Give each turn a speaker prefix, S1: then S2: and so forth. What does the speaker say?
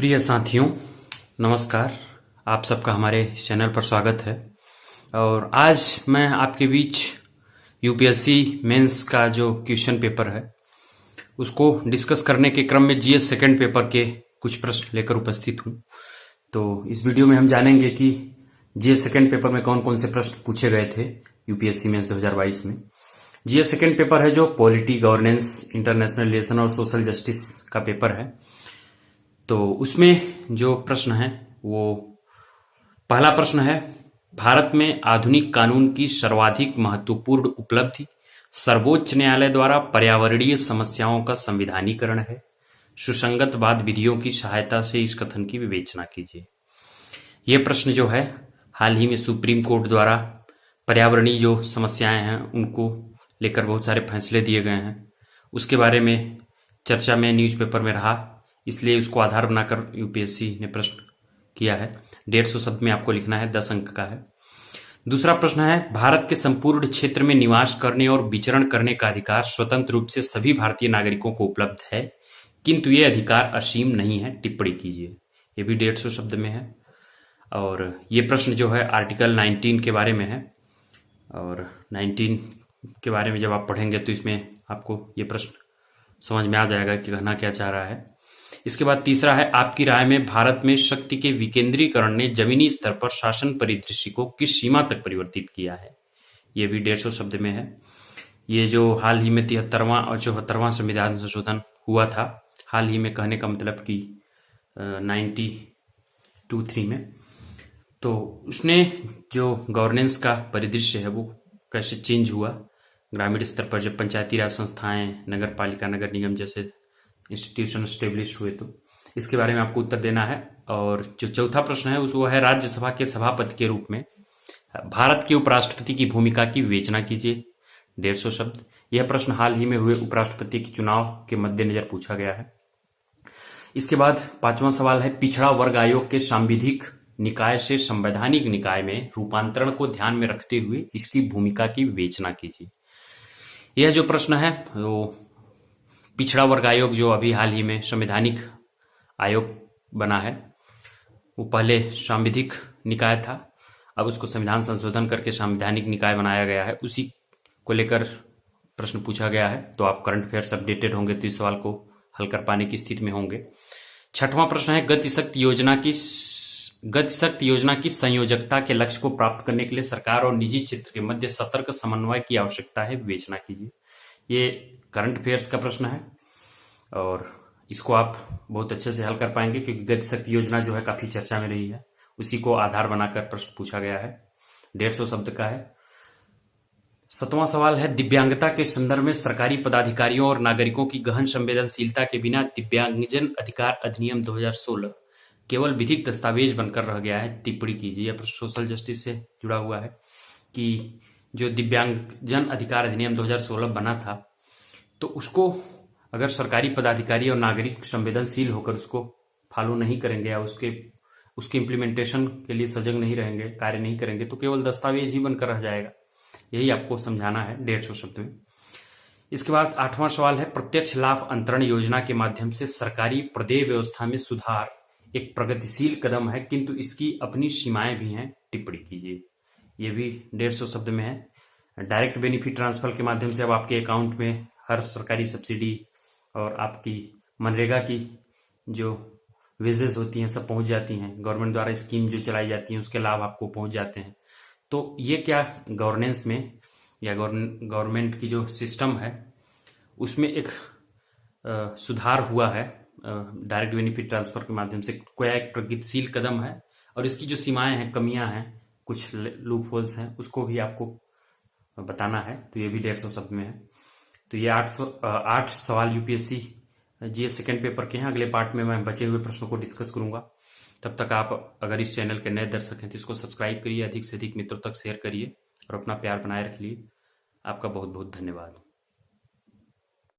S1: प्रिय साथियों, नमस्कार। आप सबका हमारे चैनल पर स्वागत है। और आज मैं आपके बीच यूपीएससी मेंस का जो क्वेश्चन पेपर है उसको डिस्कस करने के क्रम में जीएस सेकंड पेपर के कुछ प्रश्न लेकर उपस्थित हूँ। तो इस वीडियो में हम जानेंगे कि जीएस सेकंड पेपर में कौन कौन से प्रश्न पूछे गए थे यूपीएससी मेंस 2022 में। जीएस सेकंड पेपर है जो पॉलिटी, गवर्नेंस, इंटरनेशनल रिलेशन और सोशल जस्टिस का पेपर है। तो उसमें जो प्रश्न है वो पहला प्रश्न है, भारत में आधुनिक कानून की सर्वाधिक महत्वपूर्ण उपलब्धि सर्वोच्च न्यायालय द्वारा पर्यावरणीय समस्याओं का संविधानीकरण है। सुसंगत वाद विधियों की सहायता से इस कथन की विवेचना कीजिए। यह प्रश्न जो है हाल ही में सुप्रीम कोर्ट द्वारा पर्यावरणीय जो समस्याएं हैं उनको लेकर बहुत सारे फैसले दिए गए हैं, उसके बारे में चर्चा में न्यूज़पेपर में रहा, इसलिए उसको आधार बनाकर यूपीएससी ने प्रश्न किया है। 150 शब्द में आपको लिखना है, 10 अंक का है। दूसरा प्रश्न है, भारत के संपूर्ण क्षेत्र में निवास करने और विचरण करने का अधिकार स्वतंत्र रूप से सभी भारतीय नागरिकों को उपलब्ध है, किंतु ये अधिकार असीम नहीं है, टिप्पणी कीजिए। ये भी 150 शब्द में है। और ये प्रश्न जो है आर्टिकल 19 के बारे में है, और 19 के बारे में जब आप पढ़ेंगे तो इसमें आपको ये प्रश्न समझ में आ जाएगा कि कहना क्या चाह रहा है। इसके बाद तीसरा है, आपकी राय में भारत में शक्ति के विकेंद्रीकरण ने जमीनी स्तर पर शासन परिदृश्य को किस सीमा तक परिवर्तित किया है। ये भी 150 शब्द में है। ये जो हाल ही में 73वां और 74वां संविधान संशोधन हुआ था, हाल ही में कहने का मतलब कि 92-3 में, तो उसने जो गवर्नेंस का परिदृश्य है वो कैसे चेंज हुआ ग्रामीण स्तर पर, जब पंचायती राज संस्थाएं, नगर पालिका, नगर निगम जैसे इंस्टीट्यूशन स्टेब्लिश हुए, तो इसके बारे में आपको उत्तर देना है। और जो चौथा प्रश्न है वो है, राज्यसभा के सभापति के रूप में भारत के उपराष्ट्रपति की भूमिका की विवेचना कीजिए। 150 शब्द। यह प्रश्न हाल ही में हुए उपराष्ट्रपति के चुनाव के मद्देनजर पूछा गया है। इसके बाद पांचवा सवाल है, पिछड़ा वर्ग आयोग के सांविधिक निकाय से संवैधानिक निकाय में रूपांतरण को ध्यान में रखते हुए इसकी भूमिका की विवेचना कीजिए। यह जो प्रश्न है वो पिछड़ा वर्ग आयोग जो अभी हाल ही में संवैधानिक आयोग बना है, वो पहले सांविधिक निकाय था, अब उसको संविधान संशोधन करके संवैधानिक निकाय बनाया गया है, उसी को लेकर प्रश्न पूछा गया है। तो आप करंट अफेयर्स अपडेटेड होंगे तो इस सवाल को हल कर पाने की स्थिति में होंगे। छठवां प्रश्न है, गतिशक्ति योजना की संयोजकता के लक्ष्य को प्राप्त करने के लिए सरकार और निजी क्षेत्र के मध्य सतर्क समन्वय की आवश्यकता है, विवेचना कीजिए। ये करंट अफेयर्स का प्रश्न है और इसको आप बहुत अच्छे से हल कर पाएंगे, क्योंकि गतिशक्ति योजना जो है काफी चर्चा में रही है, उसी को आधार बनाकर प्रश्न पूछा गया है। 150 शब्द का है। 7वां सवाल है, दिव्यांगता के संदर्भ में सरकारी पदाधिकारियों और नागरिकों की गहन संवेदनशीलता के बिना दिव्यांगजन अधिकार अधिनियम 2016 केवल विधिक दस्तावेज बनकर रह गया है, टिप्पणी कीजिए। यह प्रश्न सोशल जस्टिस से जुड़ा हुआ है कि जो दिव्यांगजन अधिकार अधिनियम 2016 बना था, तो उसको अगर सरकारी पदाधिकारी और नागरिक संवेदनशील होकर उसको फॉलो नहीं करेंगे या उसके इम्प्लीमेंटेशन के लिए सजग नहीं रहेंगे, कार्य नहीं करेंगे, तो केवल दस्तावेज ही बनकर रह जाएगा। यही आपको समझाना है 150 शब्द में। इसके बाद 8वां सवाल है, प्रत्यक्ष लाभ अंतरण योजना के माध्यम से सरकारी प्रदेय व्यवस्था में सुधार एक प्रगतिशील कदम है, किंतु इसकी अपनी सीमाएं भी हैं, टिप्पणी कीजिए। ये भी 150 शब्द में है। डायरेक्ट बेनिफिट ट्रांसफर के माध्यम से अब आपके अकाउंट में हर सरकारी सब्सिडी और आपकी मनरेगा की जो वेजेस होती हैं सब पहुंच जाती हैं, गवर्नमेंट द्वारा स्कीम जो चलाई जाती हैं उसके लाभ आपको पहुंच जाते हैं। तो ये क्या गवर्नेंस में या गवर्नमेंट की जो सिस्टम है उसमें एक सुधार हुआ है डायरेक्ट बेनिफिट ट्रांसफर के माध्यम से, कोई एक प्रगतिशील कदम है, और इसकी जो सीमाएं हैं, कमियां हैं, कुछ लूप होल्स हैं, उसको भी आपको बताना है। तो ये भी 150 शब्द में है। तो ये 8 सवाल यूपीएससी जीएस सेकंड पेपर के हैं। अगले पार्ट में मैं बचे हुए प्रश्नों को डिस्कस करूंगा। तब तक आप अगर इस चैनल के नए दर्शक हैं तो इसको सब्सक्राइब करिए, अधिक से अधिक मित्रों तक शेयर करिए और अपना प्यार बनाए रखिए। आपका बहुत बहुत धन्यवाद।